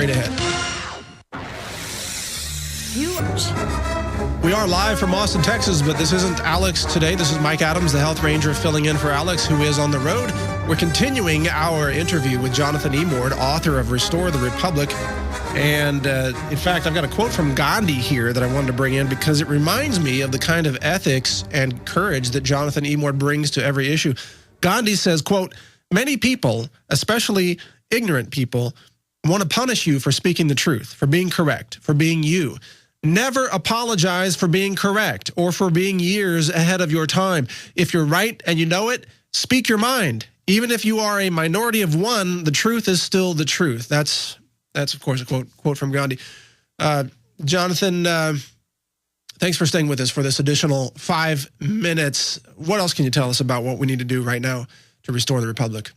straight ahead. We are live from Austin, Texas, but this isn't Alex today. This is Mike Adams, the health ranger, filling in for Alex, who is on the road. We're continuing our interview with Jonathan Emord, author of Restore the Republic. And in fact, I've got a quote from Gandhi here that I wanted to bring in because it reminds me of the kind of ethics and courage that Jonathan Emord brings to every issue. Gandhi says, quote, "Many people, especially ignorant people, want to punish you for speaking the truth, for being correct, for being you. Never apologize for being correct or for being years ahead of your time. If you're right and you know it, speak your mind. Even if you are a minority of one, the truth is still the truth." That's of course, a quote from Gandhi. Jonathan, thanks for staying with us for this additional 5 minutes. What else can you tell us about what we need to do right now to restore the Republic?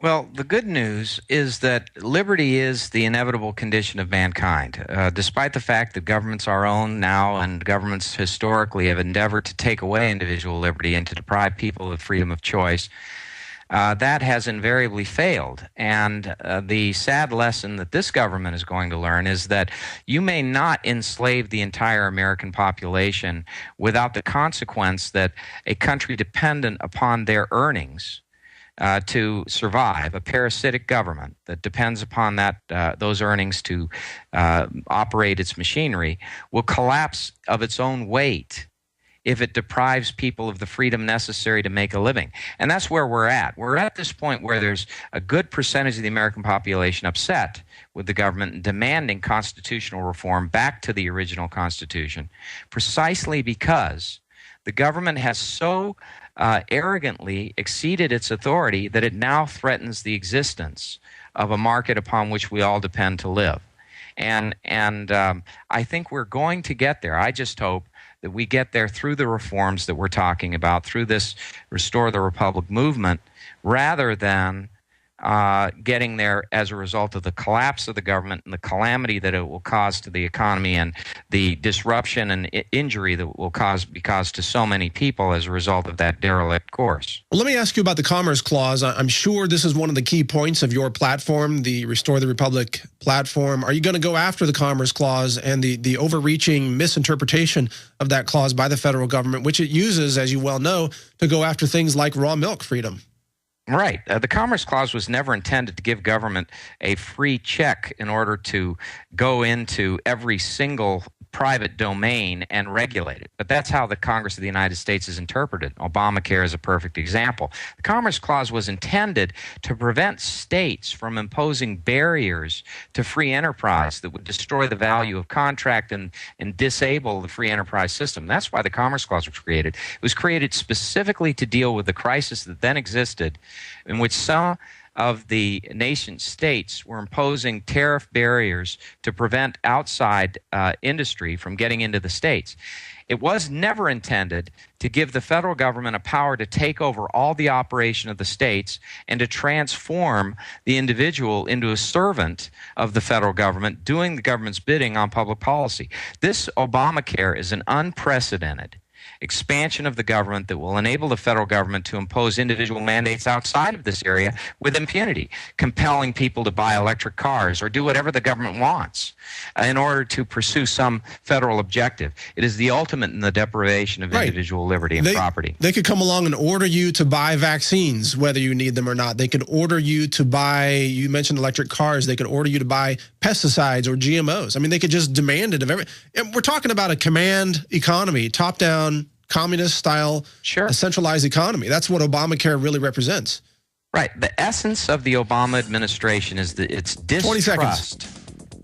Well, the good news is that liberty is the inevitable condition of mankind. Despite the fact that governments are owned now and governments historically have endeavored to take away individual liberty and to deprive people of freedom of choice, that has invariably failed. And the sad lesson that this government is going to learn is that you may not enslave the entire American population without the consequence that a country dependent upon their earnings to survive, a parasitic government that depends upon those earnings to operate its machinery, will collapse of its own weight if it deprives people of the freedom necessary to make a living. And that's where we're at. We're at this point where there's a good percentage of the American population upset with the government and demanding constitutional reform back to the original Constitution, precisely because the government has so arrogantly exceeded its authority that it now threatens the existence of a market upon which we all depend to live. And I think we're going to get there. I just hope that we get there through the reforms that we're talking about, through this Restore the Republic movement, rather than getting there as a result of the collapse of the government and the calamity that it will cause to the economy and the disruption and injury that will be caused to so many people as a result of that derelict course. Well, let me ask you about the Commerce Clause. I'm sure this is one of the key points of your platform, the Restore the Republic platform. Are you going to go after the Commerce Clause and the overreaching misinterpretation of that clause by the federal government, which it uses, as you well know, to go after things like raw milk freedom? Right. The Commerce Clause was never intended to give government a free check in order to go into every single private domain and regulate it. But that's how the Congress of the United States is interpreted. Obamacare is a perfect example. The Commerce Clause was intended to prevent states from imposing barriers to free enterprise that would destroy the value of contract and disable the free enterprise system. That's why the Commerce Clause was created. It was created specifically to deal with the crisis that then existed, in which some of the nation states were imposing tariff barriers to prevent outside industry from getting into the states. It was never intended to give the federal government a power to take over all the operation of the states and to transform the individual into a servant of the federal government, doing the government's bidding on public policy. This Obamacare is an unprecedented expansion of the government that will enable the federal government to impose individual mandates outside of this area with impunity, compelling people to buy electric cars or do whatever the government wants in order to pursue some federal objective. It is the ultimate in the deprivation of individual liberty and property. They could come along and order you to buy vaccines, whether you need them or not. They could order you to buy, you mentioned electric cars, they could order you to buy pesticides or GMOs. I mean, they could just demand it of every. And we're talking about a command economy, top-down, communist-style, centralized economy. That's what Obamacare really represents. Right. The essence of the Obama administration is that it's distrust. 20 seconds.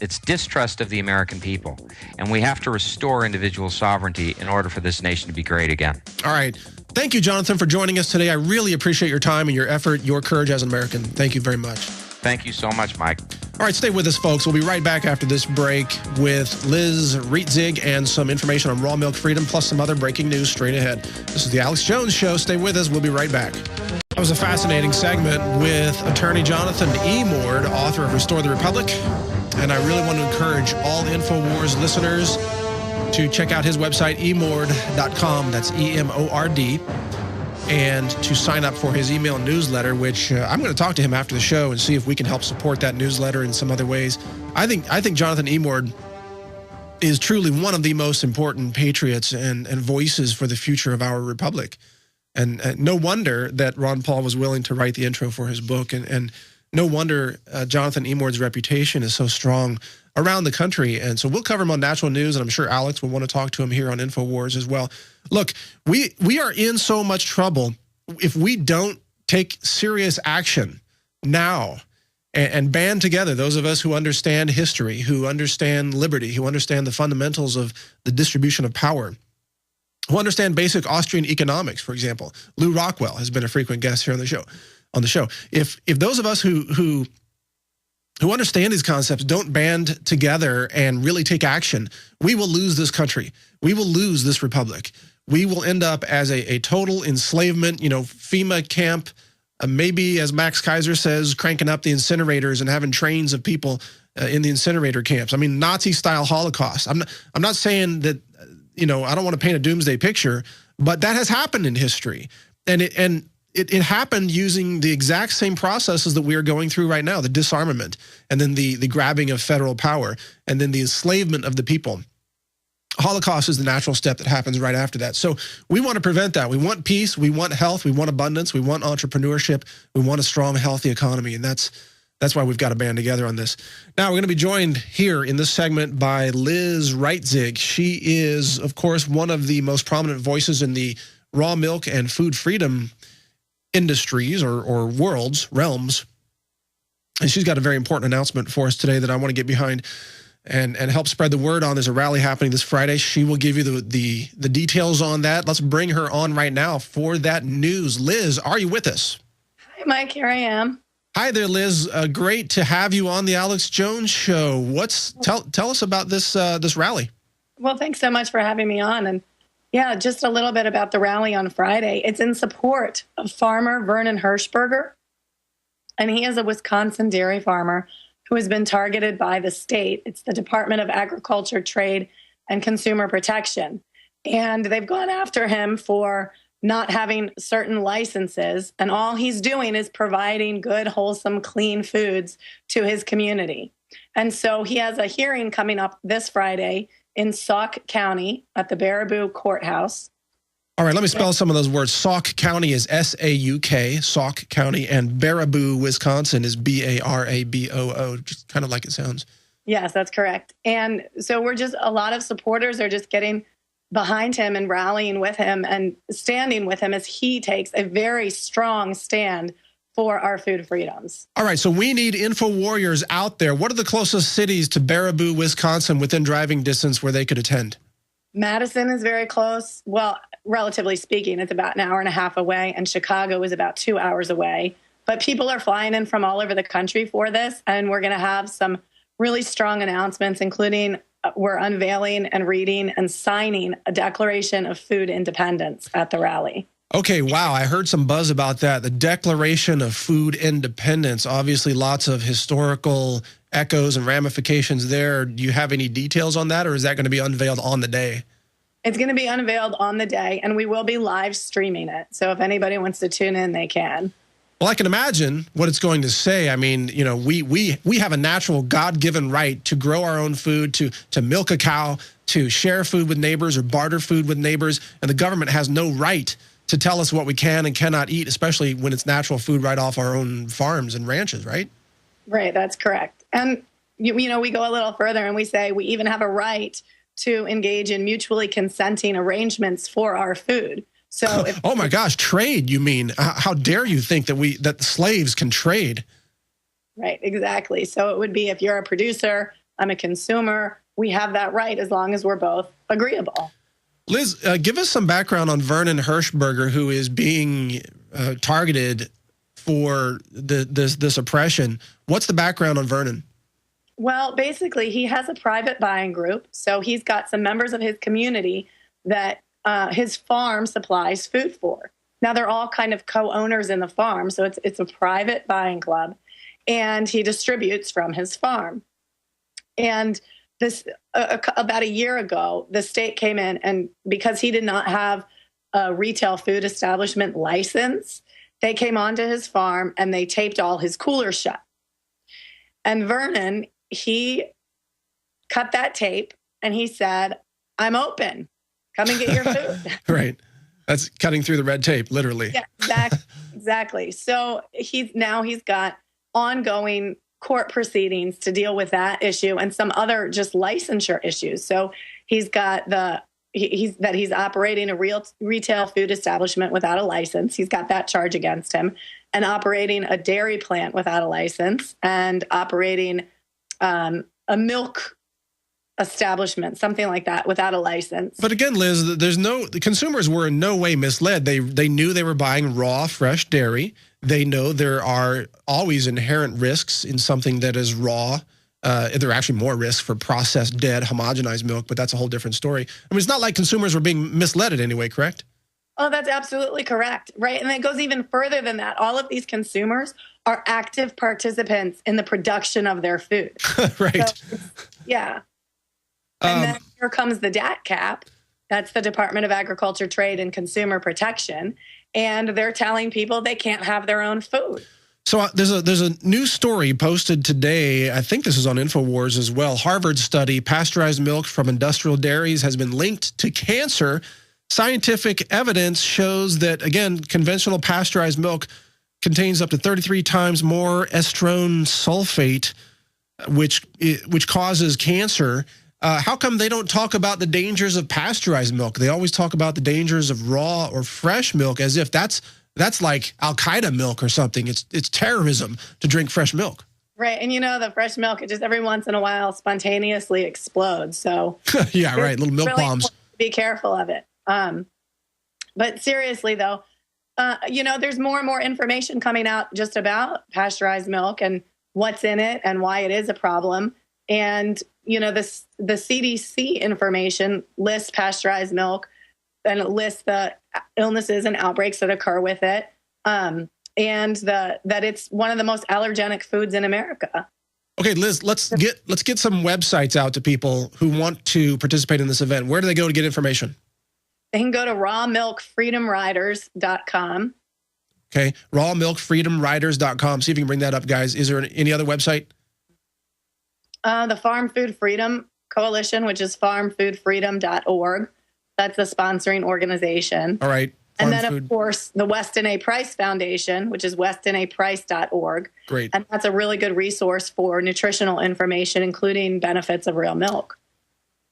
It's distrust of the American people. And we have to restore individual sovereignty in order for this nation to be great again. All right. Thank you, Jonathan, for joining us today. I really appreciate your time and your effort, your courage as an American. Thank you very much. Thank you so much, Mike. All right, stay with us, folks. We'll be right back after this break with Liz Reitzig and some information on raw milk freedom, plus some other breaking news straight ahead. This is the Alex Jones Show. Stay with us. We'll be right back. That was a fascinating segment with attorney Jonathan Emord, author of Restore the Republic. And I really want to encourage all Infowars listeners to check out his website, emord.com. That's E-M-O-R-D. and to sign up for his email newsletter, which I'm going to talk to him after the show and see if we can help support that newsletter in some other ways. I think Jonathan Emord is truly one of the most important patriots and voices for the future of our republic. And no wonder that Ron Paul was willing to write the intro for his book. And no wonder Jonathan Emord's reputation is so strong around the country. And so we'll cover him on National News, and I'm sure Alex will want to talk to him here on Infowars as well. Look, we are in so much trouble if we don't take serious action now and band together, those of us who understand history, who understand liberty, who understand the fundamentals of the distribution of power, who understand basic Austrian economics, for example. Lou Rockwell has been a frequent guest here on the show. If those of us who understand these concepts don't band together and really take action, we will lose this country. We will lose this republic. We will end up as a total enslavement, FEMA camp, maybe, as Max Kaiser says, cranking up the incinerators and having trains of people in the incinerator camps. I mean, Nazi-style Holocaust. I'm not saying that, I don't want to paint a doomsday picture, but that has happened in history. And it happened using the exact same processes that we are going through right now, the disarmament, and then the grabbing of federal power, and then the enslavement of the people. Holocaust is the natural step that happens right after that. So we want to prevent that. We want peace. We want health. We want abundance. We want entrepreneurship. We want a strong, healthy economy. And that's why we've got to band together on this. Now, we're going to be joined here in this segment by Liz Reitzig. She is, of course, one of the most prominent voices in the raw milk and food freedom industries or realms. And she's got a very important announcement for us today that I want to get behind and help spread the word on. There's a rally happening this Friday. She will give you the details on that. Let's bring her on right now for that news. Liz, are you with us? Hi, Mike. Here I am. Hi there, Liz. Great to have you on the Alex Jones Show. Tell us about this rally. Well, thanks so much for having me on. And yeah, just a little bit about the rally on Friday. It's in support of farmer Vernon Hirschberger, and he is a Wisconsin dairy farmer who has been targeted by the state. It's the Department of Agriculture, Trade, and Consumer Protection. And they've gone after him for not having certain licenses. And all he's doing is providing good, wholesome, clean foods to his community. And so he has a hearing coming up this Friday in Sauk County at the Baraboo Courthouse. All right, let me spell some of those words. Sauk County is S-A-U-K, Sauk County, and Baraboo, Wisconsin is B-A-R-A-B-O-O, just kind of like it sounds. Yes, that's correct. And so a lot of supporters are just getting behind him and rallying with him and standing with him as he takes a very strong stand for our food freedoms. All right, so we need info warriors out there. What are the closest cities to Baraboo, Wisconsin within driving distance where they could attend? Madison is very close. Well, relatively speaking, it's about an hour and a half away, and Chicago is about 2 hours away. But people are flying in from all over the country for this, and we're going to have some really strong announcements, including we're unveiling and reading and signing a Declaration of Food Independence at the rally. Okay, wow, I heard some buzz about that. The Declaration of Food Independence. Obviously, lots of historical echoes and ramifications there. Do you have any details on that, or is that going to be unveiled on the day? It's going to be unveiled on the day, and we will be live streaming it. So if anybody wants to tune in, they can. Well, I can imagine what it's going to say. I mean, we have a natural God-given right to grow our own food, to milk a cow, to share food with neighbors or barter food with neighbors, and the government has no right to tell us what we can and cannot eat, especially when it's natural food right off our own farms and ranches, right? Right, that's correct. And, we go a little further and we say we even have a right to engage in mutually consenting arrangements for our food. So, oh my gosh, trade, you mean? How dare you think that slaves can trade? Right, exactly. So it would be if you're a producer, I'm a consumer, we have that right as long as we're both agreeable. Liz, give us some background on Vernon Hirschberger, who is being targeted for this oppression. What's the background on Vernon? Well, basically, he has a private buying group. So he's got some members of his community that his farm supplies food for. Now, they're all kind of co-owners in the farm, so it's a private buying club, and he distributes from his farm. And this about a year ago, the state came in, and because he did not have a retail food establishment license. They came onto his farm and they taped all his coolers shut. And Vernon, he cut that tape and he said, "I'm open. Come and get your food." Right. That's cutting through the red tape, literally. Yeah, exactly. So he's got ongoing court proceedings to deal with that issue and some other just licensure issues. So he's got he's operating a real retail food establishment without a license. He's got that charge against him, and operating a dairy plant without a license, and operating a milk establishment, something like that, without a license. But again, Liz, the consumers were in no way misled. They knew they were buying raw, fresh dairy. They know there are always inherent risks in something that is raw. There are actually more risks for processed, dead, homogenized milk, but that's a whole different story. I mean, it's not like consumers were being misled in any way, correct? Oh, that's absolutely correct, right? And it goes even further than that. All of these consumers are active participants in the production of their food. Right. So, yeah. And then here comes the DAT cap. That's the Department of Agriculture, Trade, and Consumer Protection. And they're telling people they can't have their own food. So there's a new story posted today. I think this is on Infowars as well. Harvard study, pasteurized milk from industrial dairies has been linked to cancer. Scientific evidence shows that, again, conventional pasteurized milk contains up to 33 times more estrone sulfate, which causes cancer. How come they don't talk about the dangers of pasteurized milk? They always talk about the dangers of raw or fresh milk as if that's like Al-Qaeda milk or something. It's terrorism to drink fresh milk. Right. And the fresh milk, it just every once in a while spontaneously explodes. So yeah, right. Little milk bombs. Be careful of it. But seriously, though, there's more and more information coming out just about pasteurized milk and what's in it and why it is a problem. And, the CDC information lists pasteurized milk and it lists the illnesses and outbreaks that occur with it. And that it's one of the most allergenic foods in America. Okay, Liz, let's get some websites out to people who want to participate in this event. Where do they go to get information? They can go to rawmilkfreedomriders.com. Okay, rawmilkfreedomriders.com. See if you can bring that up, guys. Is there any other website? The Farm Food Freedom Coalition, which is farmfoodfreedom.org. That's the sponsoring organization. All right. And then, of course, the Weston A. Price Foundation, which is westonaprice.org. Great. And that's a really good resource for nutritional information, including benefits of real milk.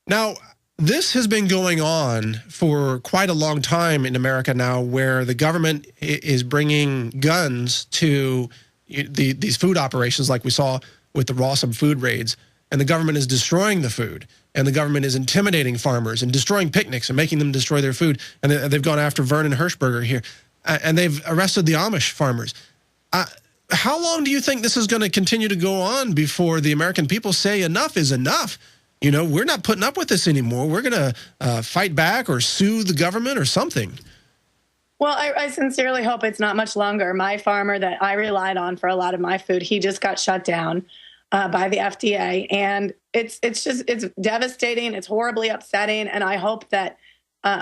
Now, this has been going on for quite a long time in America now, where the government is bringing guns to these food operations like we saw with the Rawsome food raids, and the government is destroying the food, and the government is intimidating farmers and destroying picnics and making them destroy their food, and they've gone after Vernon Hershberger here, and they've arrested the Amish farmers. How long do you think this is going to continue to go on before the American people say enough is enough? We're not putting up with this anymore. We're going to fight back or sue the government or something. Well, I sincerely hope it's not much longer. My farmer that I relied on for a lot of my food, he just got shut down by the FDA. And it's devastating. It's horribly upsetting. And I hope that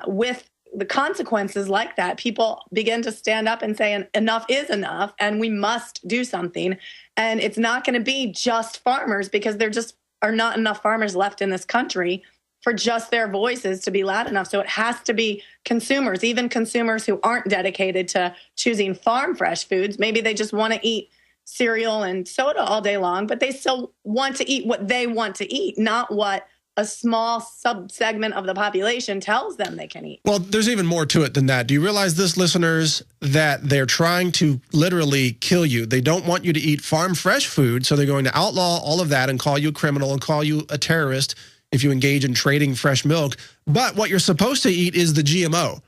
with the consequences like that, people begin to stand up and say enough is enough and we must do something. And it's not going to be just farmers, because there just are not enough farmers left in this country for just their voices to be loud enough. So it has to be consumers, even consumers who aren't dedicated to choosing farm fresh foods. Maybe they just want to eat cereal and soda all day long, but they still want to eat what they want to eat, not what a small subsegment of the population tells them they can eat. Well, there's even more to it than that. Do you realize this, listeners, that they're trying to literally kill you? They don't want you to eat farm fresh food, so they're going to outlaw all of that and call you a criminal and call you a terrorist if you engage in trading fresh milk. But what you're supposed to eat is the GMO.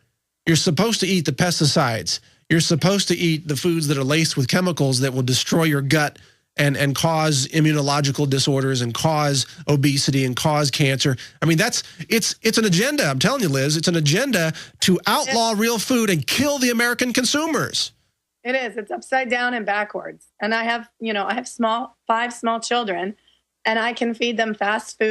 You're supposed to eat the pesticides. You're supposed to eat the foods that are laced with chemicals that will destroy your gut and cause immunological disorders and cause obesity and cause cancer. I mean, it's an agenda. I'm telling you, Liz, it's an agenda to outlaw real food and kill the American consumers. It is. It's upside down and backwards. And I have 5 small children, and I can feed them fast food